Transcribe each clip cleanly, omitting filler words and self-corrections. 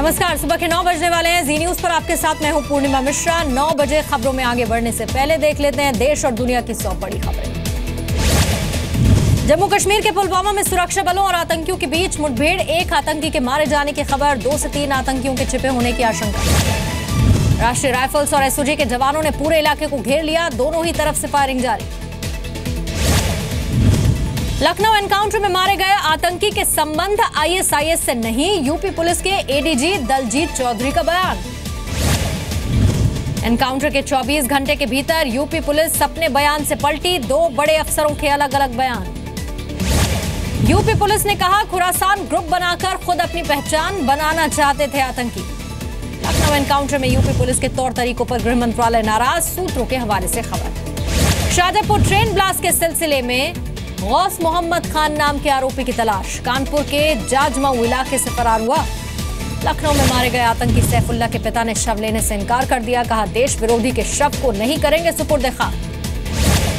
नमस्कार, सुबह के 9 बजने वाले हैं। जी न्यूज पर आपके साथ मैं हूं पूर्णिमा मिश्रा। 9 बजे खबरों में आगे बढ़ने से पहले देख लेते हैं देश और दुनिया की 100 बड़ी खबरें। जम्मू कश्मीर के पुलवामा में सुरक्षा बलों और आतंकियों के बीच मुठभेड़, एक आतंकी के मारे जाने की खबर, 2 से 3 आतंकियों के छिपे होने की आशंका। राष्ट्रीय राइफल्स और एसओजी के जवानों ने पूरे इलाके को घेर लिया, दोनों ही तरफ से फायरिंग जारी। लखनऊ एनकाउंटर में मारे गए आतंकी के संबंध आईएसआईएस से नहीं, यूपी पुलिस के एडीजी दलजीत चौधरी का बयान। एनकाउंटर के 24 घंटे के भीतर यूपी पुलिस अपने बयान से पलटी, 2 बड़े अफसरों के अलग अलग बयान। यूपी पुलिस ने कहा, खुरासान ग्रुप बनाकर खुद अपनी पहचान बनाना चाहते थे आतंकी। लखनऊ एनकाउंटर में यूपी पुलिस के तौर तरीकों पर गृह मंत्रालय नाराज, सूत्रों के हवाले से खबर। शाहजहांपुर ट्रेन ब्लास्ट के सिलसिले में गौस मोहम्मद खान नाम के आरोपी की तलाश, कानपुर के जाजमऊ इलाके से फरार हुआ। लखनऊ में मारे गए आतंकी सैफुल्लाह के पिता ने शव लेने से इनकार कर दिया, कहा देश विरोधी के शव को नहीं करेंगे सुपुर्द खाक।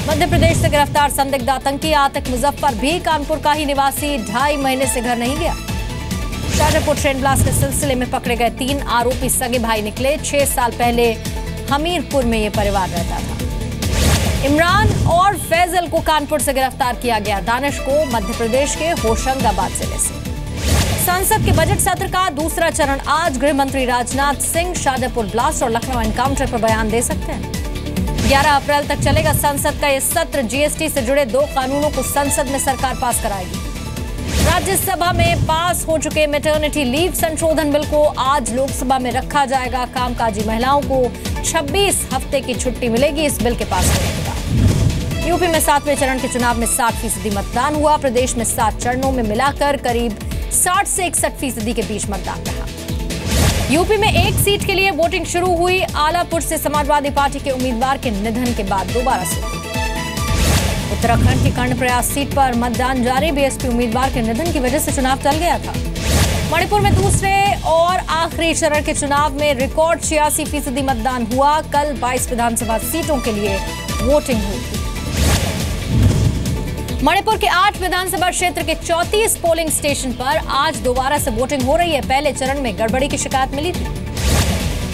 मध्य प्रदेश से गिरफ्तार संदिग्ध आतंकी आतिक मुजफ्फर भी कानपुर का ही निवासी, 2.5 महीने से घर नहीं गया। शाहजहांपुर ट्रेन ब्लास्ट के सिलसिले में पकड़े गए 3 आरोपी सगे भाई निकले। 6 साल पहले हमीरपुर में ये परिवार रहता था। इमरान और फैजल को कानपुर से गिरफ्तार किया गया, दानिश को मध्य प्रदेश के होशंगाबाद जिले से। संसद के बजट सत्र का दूसरा चरण आज, गृह मंत्री राजनाथ सिंह शाहजहांपुर ब्लास्ट और लखनऊ एनकाउंटर पर बयान दे सकते हैं। 11 अप्रैल तक चलेगा संसद का यह सत्र। जीएसटी से जुड़े 2 कानूनों को संसद में सरकार पास कराएगी। राज्यसभा में पास हो चुके मैटरनिटी लीव संशोधन बिल को आज लोकसभा में रखा जाएगा। कामकाजी महिलाओं को 26 हफ्ते की छुट्टी मिलेगी इस बिल के पास होने के बाद। यूपी में 7वें चरण के चुनाव में 60% मतदान हुआ। प्रदेश में 7 चरणों में मिलाकर करीब 60 से 61% के बीच मतदान रहा। यूपी में 1 सीट के लिए वोटिंग शुरू हुई। आलापुर से समाजवादी पार्टी के उम्मीदवार के निधन के बाद दोबारा से उत्तराखंड की कर्णप्रयाग सीट पर मतदान जारी। बीएसपी उम्मीदवार के निधन की वजह से चुनाव टल गया था। मणिपुर में दूसरे और आखिरी चरण के चुनाव में रिकॉर्ड 86% मतदान हुआ। कल 22 विधानसभा सीटों के लिए वोटिंग हुई थी। मणिपुर के 8 विधानसभा क्षेत्र के 34 पोलिंग स्टेशन पर आज दोबारा से वोटिंग हो रही है। पहले चरण में गड़बड़ी की शिकायत मिली थी।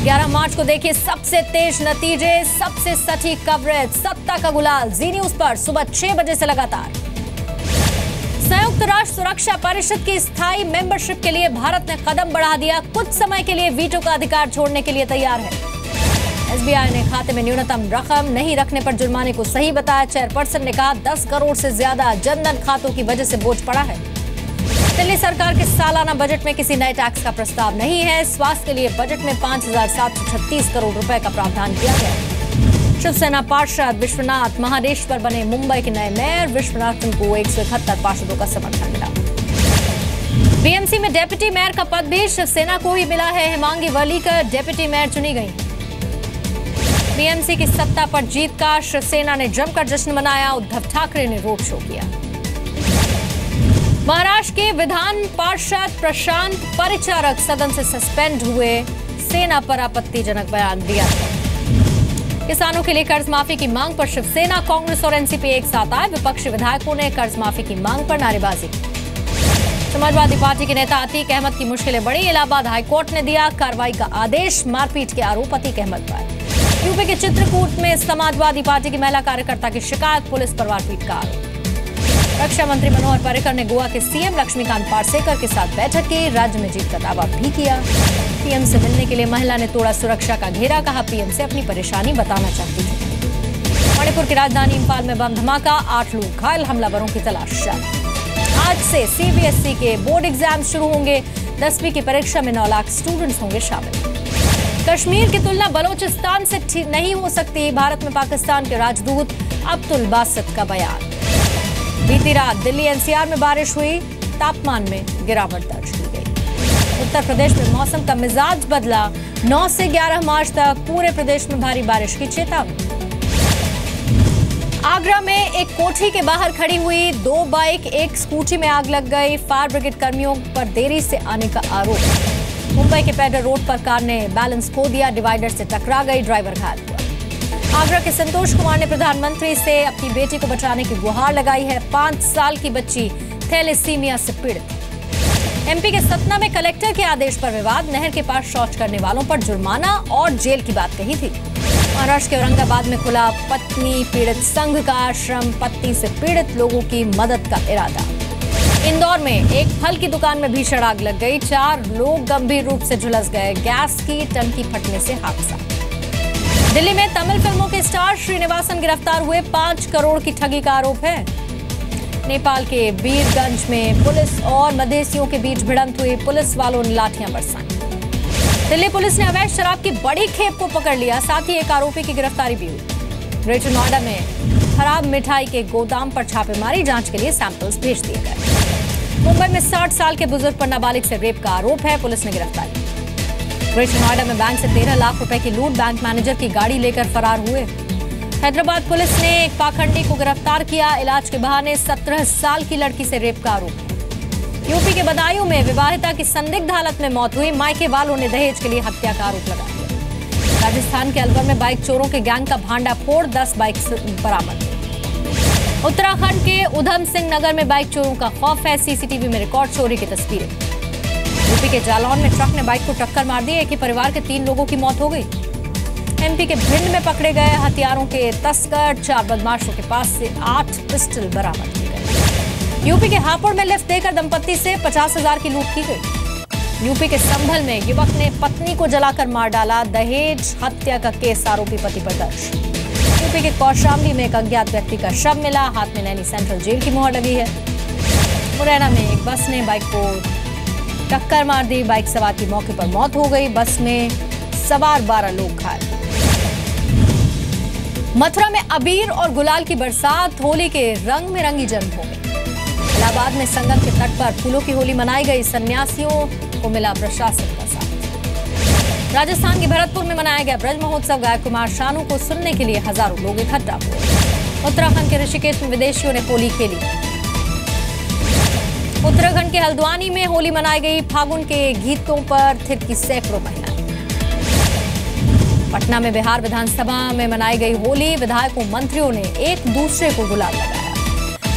11 मार्च को देखिए सबसे तेज नतीजे, सबसे सटीक कवरेज, सत्ता का गुलाल जी न्यूज पर सुबह 6 बजे से लगातार। संयुक्त राष्ट्र सुरक्षा परिषद की स्थायी मेंबरशिप के लिए भारत ने कदम बढ़ा दिया। कुछ समय के लिए वीटो का अधिकार छोड़ने के लिए तैयार है। एसबीआई ने खाते में न्यूनतम रकम नहीं रखने पर जुर्माने को सही बताया। चेयरपर्सन ने कहा 10 करोड़ से ज्यादा जनधन खातों की वजह से बोझ पड़ा है। दिल्ली सरकार के सालाना बजट में किसी नए टैक्स का प्रस्ताव नहीं है। स्वास्थ्य के लिए बजट में 5,736 करोड़ रुपए का प्रावधान किया गया। शिवसेना पार्षद विश्वनाथ महादेश्वर बने मुंबई के नए मेयर। विश्वनाथन को 171 पार्षदों का समर्थन मिला। बीएमसी में डेप्यूटी मेयर का पद भी शिवसेना को ही मिला है। हेमांगी वलीकर डेप्यूटी मेयर चुनी गई। बीएमसी की सत्ता पर जीत का शिवसेना ने जमकर जश्न मनाया। उद्धव ठाकरे ने रोड शो किया। महाराष्ट्र के विधान पार्षद प्रशांत परिचारक सदन से सस्पेंड हुए। सेना पर आपत्तिजनक बयान दिया। किसानों के लिए कर्ज माफी की मांग पर शिवसेना, कांग्रेस और एनसीपी एक साथ आए। विपक्षी विधायकों ने कर्ज माफी की मांग पर नारेबाजी की। समाजवादी पार्टी के नेता अतीक अहमद की मुश्किलें बढ़ी। इलाहाबाद हाईकोर्ट ने दिया कार्रवाई का आदेश। मारपीट के आरोप अतीक अहमद पर। यूपी के चित्रकूट में समाजवादी पार्टी की महिला कार्यकर्ता की शिकायत, पुलिस पर मारपीट का आरोप। रक्षा मंत्री मनोहर पर्रिकर ने गोवा के सीएम लक्ष्मीकांत पार्सेकर के साथ बैठक की। राज्य में जीत का दावा भी किया। पीएम से मिलने के लिए महिला ने तोड़ा सुरक्षा का घेरा, कहा पीएम से अपनी परेशानी बताना चाहती थी। मणिपुर की राजधानी इंफाल में बम धमाका, 8 लोग घायल, हमलावरों की तलाश जारी। आज से सीबीएसई के बोर्ड एग्जाम शुरू होंगे। 10वीं की परीक्षा में 9 लाख स्टूडेंट्स होंगे शामिल। कश्मीर की तुलना बलोचिस्तान से नहीं हो सकती, भारत में पाकिस्तान के राजदूत अब्दुल बासित का बयान। बीती रात दिल्ली एनसीआर में बारिश हुई, तापमान में गिरावट दर्ज की गई। उत्तर प्रदेश में मौसम का मिजाज बदला, 9 से 11 मार्च तक पूरे प्रदेश में भारी बारिश की चेतावनी। आगरा में एक कोठी के बाहर खड़ी हुई 2 बाइक, एक स्कूटी में आग लग गई। फायर ब्रिगेड कर्मियों पर देरी से आने का आरोप। मुंबई के पेडर रोड पर कार ने बैलेंस खो दिया, डिवाइडर से टकरा गई, ड्राइवर घायल हुआ। आगरा के संतोष कुमार ने प्रधानमंत्री से अपनी बेटी को बचाने की गुहार लगाई है। 5 साल की बच्ची थैलेसीमिया से पीड़ित। एमपी के सतना में कलेक्टर के आदेश पर विवाद, नहर के पास शौच करने वालों पर जुर्माना और जेल की बात कही थी। महाराष्ट्र के औरंगाबाद में खुला पत्नी पीड़ित संघ का आश्रम, पत्नी से पीड़ित लोगों की मदद का इरादा। इंदौर में एक फल की दुकान में भीषण आग लग गई, 4 लोग गंभीर रूप से झुलस गए, गैस की टंकी फटने से हादसा। दिल्ली में तमिल फिल्मों के स्टार श्रीनिवासन गिरफ्तार हुए, 5 करोड़ की ठगी का आरोप है। नेपाल के बीरगंज में पुलिस और मधेसियों के बीच भिड़ंत हुई, पुलिस वालों ने लाठियां बरसाई। दिल्ली पुलिस ने अवैध शराब की बड़ी खेप को पकड़ लिया, साथ ही एक आरोपी की गिरफ्तारी भी हुई। ग्रेटर नोएडा में खराब मिठाई के गोदाम पर छापेमारी, जांच के लिए सैंपल्स भेज दिए गए। मुंबई में 60 साल के बुजुर्ग पर नाबालिग से रेप का आरोप है, पुलिस ने गिरफ्तारी। ग्रेटर नोएडा में बैंक से 13 लाख रुपए की लूट, बैंक मैनेजर की गाड़ी लेकर फरार हुए। हैदराबाद पुलिस ने एक पाखंडी को गिरफ्तार किया, इलाज के बहाने 17 साल की लड़की से रेप का आरोप। यूपी के बदायूं में विवाहिता की संदिग्ध हालत में मौत हुई, मायके वालों ने दहेज के लिए हत्या का आरोप लगाया। राजस्थान के अलवर में बाइक चोरों के गैंग का भांडाफोड़, 10 बाइक बरामद। उत्तराखंड के उधम सिंह नगर में बाइक चोरों का खौफ है, सीसीटीवी में रिकॉर्ड चोरी की तस्वीरें। यूपी के जालौन में ट्रक ने बाइक को टक्कर मार दी, एक ही परिवार के 3 लोगों की मौत हो गई। एमपी के भिंड में पकड़े गए हथियारों के तस्कर, 4 बदमाशों के पास से 8 पिस्टल बरामद किए गए। यूपी के हापुड़ में लिफ्ट देकर दंपत्ति से 50,000 की लूट की गई। यूपी के संभल में युवक ने पत्नी को जलाकर मार डाला, दहेज हत्या का केस आरोपी पति पर दर्ज। यूपी के कौशाम्बी में एक अज्ञात व्यक्ति का शव मिला, हाथ में नैनी सेंट्रल जेल की मोहर लगी है। मुरैना में एक बस ने बाइक को टक्कर मार दी, बाइक सवार की मौके पर मौत हो गई, बस में सवार 12 लोग घायल। मथुरा में अबीर और गुलाल की बरसात, होली के रंग में रंगी जन्म हो गई। इलाहाबाद में संगम के तट पर फूलों की होली मनाई गई, सन्यासियों को मिला प्रशासन का साथ। राजस्थान के भरतपुर में मनाया गया ब्रज महोत्सव, गायक कुमार शानू को सुनने के लिए हजारों लोग इकट्ठा हुए। उत्तराखंड के ऋषिकेश में विदेशियों ने होली खेली। उत्तराखंड के हल्द्वानी में होली मनाई गई, फागुन के गीतों पर थिरकी सैकड़ों महिलाएं। पटना में बिहार विधानसभा में मनाई गई होली, विधायकों मंत्रियों ने एक दूसरे को गुलाल लगाया।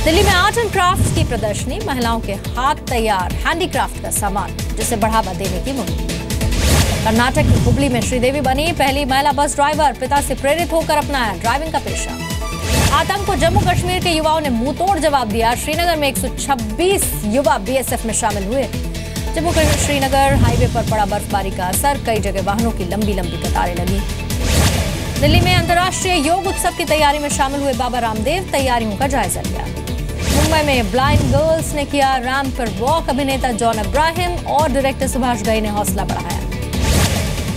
दिल्ली में आर्ट एंड क्राफ्ट की प्रदर्शनी, महिलाओं के हाथ तैयार हैंडीक्राफ्ट का सामान, जिसे बढ़ावा देने की मुहिम। कर्नाटक की हुबली में श्रीदेवी बनी पहली महिला बस ड्राइवर, पिता से प्रेरित होकर अपनाया ड्राइविंग का पेशा। आतंक को जम्मू कश्मीर के युवाओं ने मुंहतोड़ जवाब दिया, श्रीनगर में 126 युवा बीएसएफ में शामिल हुए। जम्मू श्रीनगर हाईवे पर पड़ा बर्फबारी का असर, कई जगह वाहनों की लंबी लंबी कतारें लगी। दिल्ली में अंतर्राष्ट्रीय योग उत्सव की तैयारी में शामिल हुए बाबा रामदेव, तैयारियों का जायजा लिया। मुंबई में ब्लाइंड गर्ल्स ने किया रैंप पर वॉक, अभिनेता जॉन अब्राहम और डायरेक्टर सुभाष घई ने हौसला बढ़ाया।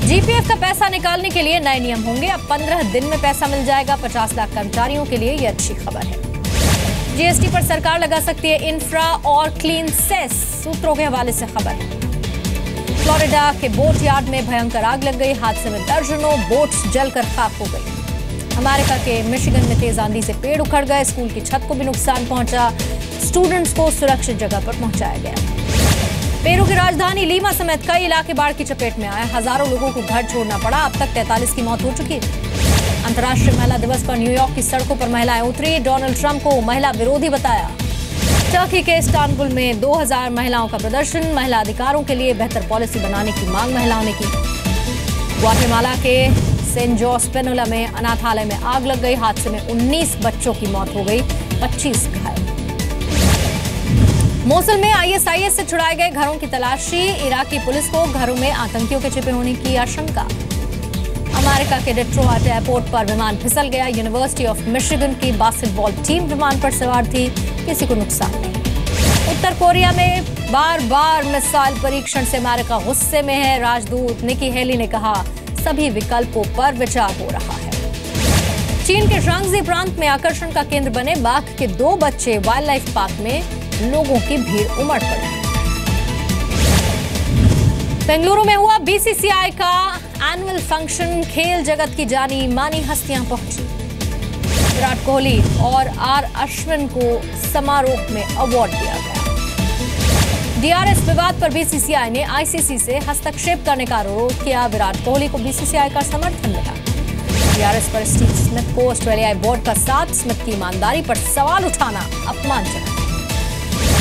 जीपीएफ का पैसा निकालने के लिए नए नियम होंगे, अब 15 दिन में पैसा मिल जाएगा, 50 लाख कर्मचारियों के लिए ये अच्छी खबर है। जीएसटी पर सरकार लगा सकती है इंफ्रा और क्लीन सेस, सूत्रों के हवाले से खबर है। फ्लोरिडा के बोट यार्ड में भयंकर आग लग गई, हादसे में दर्जनों बोट्स जलकर खाक हो गई। अमेरिका के मिशिगन में तेज आंधी से पेड़ उखड़ गए, स्कूल की छत को भी नुकसान पहुंचा, स्टूडेंट्स को सुरक्षित जगह पर पहुंचाया गया। पेरू की राजधानी लीमा समेत कई इलाके बाढ़ की चपेट में आए, हजारों लोगों को घर छोड़ना पड़ा, अब तक 43 की मौत हो चुकी है। अंतर्राष्ट्रीय महिला दिवस पर न्यूयॉर्क की सड़कों पर महिलाएं उतरी, डोनाल्ड ट्रंप को महिला विरोधी बताया। टर्की के इस्तांबुल में 2000 महिलाओं का प्रदर्शन, महिला अधिकारों के लिए बेहतर पॉलिसी बनाने की मांग महिलाओं ने की। ग्वाटेमाला के सेंट जॉस पेनोला में अनाथालय में आग लग गई, हादसे में 19 बच्चों की मौत हो गई, 25 घायल। मोसुल में आईएसआईएस से छुड़ाए गए घरों की तलाशी, इराकी पुलिस को घरों में आतंकियों के छिपे होने की आशंका। अमेरिका के डेट्रॉयट एयरपोर्ट पर विमान फिसल गया, यूनिवर्सिटी ऑफ मिशिगन की बास्केटबॉल टीम विमान पर सवार थी, किसी को नुकसान नहीं। उत्तर कोरिया में बार बार मिसाइल परीक्षण से अमेरिका गुस्से में है, राजदूत निकी हेली ने कहा सभी विकल्पों पर विचार हो रहा है। चीन के शांगजी प्रांत में आकर्षण का केंद्र बने बाघ के 2 बच्चे, वाइल्ड लाइफ पार्क में लोगों की भीड़ उमड़ पड़ी। बेंगलुरु में हुआ बीसीसीआई का एनुअल फंक्शन, खेल जगत की जानी मानी हस्तियां पहुंची। विराट कोहली और आर अश्विन को समारोह में अवार्ड दिया गया। डीआरएस विवाद पर बीसीसीआई ने आईसीसी से हस्तक्षेप करने का आरोप किया, विराट कोहली को बीसीसीआई का समर्थन मिला। डीआरएस पर स्टीव स्मिथ को ऑस्ट्रेलियाई बोर्ड का साथ, स्मिथ की ईमानदारी पर सवाल उठाना अपमानजनक।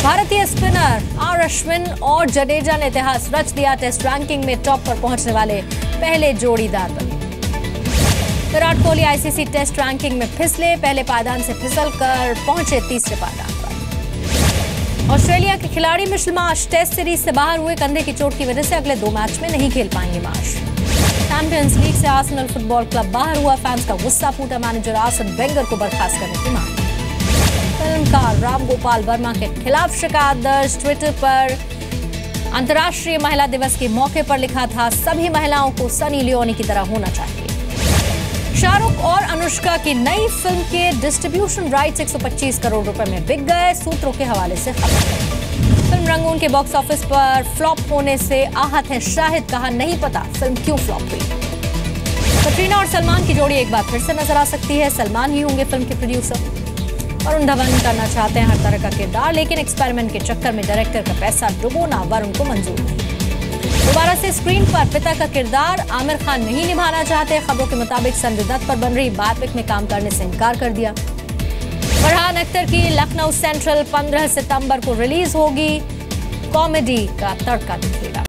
भारतीय स्पिनर आर अश्विन और जडेजा ने इतिहास रच दिया। टेस्ट रैंकिंग में टॉप पर पहुंचने वाले पहले जोड़ीदार बने। Virat Kohli ICC test ranking में फिसले, पहले पायदान से फिसलकर पहुंचे तीसरे पायदान पर। ऑस्ट्रेलिया के खिलाड़ी मिशेल मार्श टेस्ट सीरीज से बाहर हुए। कंधे की चोट की वजह से अगले 2 मैच में नहीं खेल पाएंगे मार्श। चैंपियंस लीग से आर्सेनल फुटबॉल क्लब बाहर हुआ। फैंस का गुस्सा फूटा, मैनेजर आर्सेन वेंगर को बर्खास्त करने की मांग। फिल्मकार राम गोपाल वर्मा के खिलाफ शिकायत दर्ज। ट्विटर पर अंतर्राष्ट्रीय महिला दिवस के मौके पर लिखा था, सभी महिलाओं को सनी लियोनी की तरह होना चाहिए। शाहरुख और अनुष्का की नई फिल्म के डिस्ट्रीब्यूशन राइट्स 125 करोड़ रुपए में बिक गए। सूत्रों के हवाले से खबर। फिल्म रंगून के बॉक्स ऑफिस पर फ्लॉप होने से आहत है शाहिद। कहा, नहीं पता फिल्म क्यों फ्लॉप हुई। कटरीना और सलमान की जोड़ी एक बार फिर से नजर आ सकती है। सलमान ही होंगे फिल्म के प्रोड्यूसर। वरुण धवन करना चाहते हैं हर तरह का किरदार, लेकिन एक्सपेरिमेंट के चक्कर में डायरेक्टर का पैसा डुबोना वरुण को मंजूर नहीं। दोबारा से स्क्रीन पर पिता का किरदार आमिर खान नहीं निभाना चाहते। खबरों के मुताबिक संजय दत्त पर बन रही बायोपिक में काम करने से इनकार कर दिया। फरहान अख्तर की लखनऊ सेंट्रल 15 सितंबर को रिलीज होगी। कॉमेडी का तड़का दिखेगा।